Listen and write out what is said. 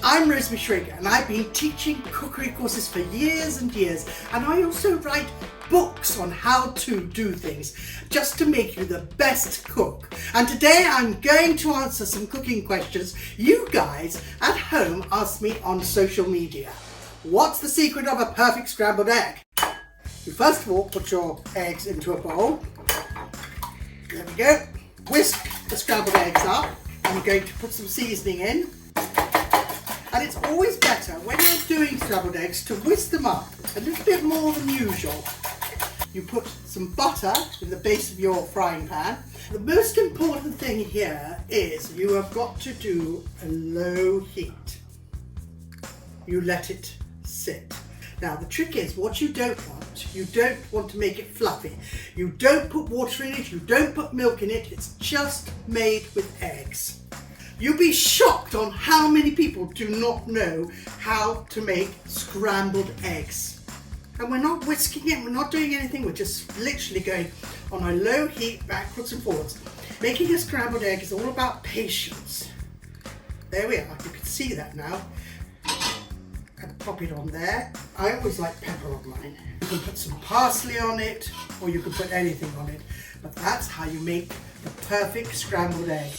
I'm Rosemary Shrager and I've been teaching cookery courses for years and years, and I also write books on how to do things just to make you the best cook. And today I'm going to answer some cooking questions you guys at home asked me on social media. What's the secret of a perfect scrambled egg? You first of all put your eggs into a bowl. There we go. Whisk the scrambled eggs up. I'm going to put some seasoning in. And it's always better when you're doing scrambled eggs to whisk them up a little bit more than usual. You put some butter in the base of your frying pan. The most important thing here is you have got to do a low heat. You let it sit. Now the trick is, what you don't want to make it fluffy. You don't put water in it, you don't put milk in it, it's just made with eggs. You'll be shocked on how many people do not know how to make scrambled eggs. And we're not whisking it, we're not doing anything, we're just literally going on a low heat backwards and forwards. Making a scrambled egg is all about patience. There we are, you can see that now. And pop it on there. I always like pepper on mine. You can put some parsley on it, or you can put anything on it. But that's how you make the perfect scrambled egg.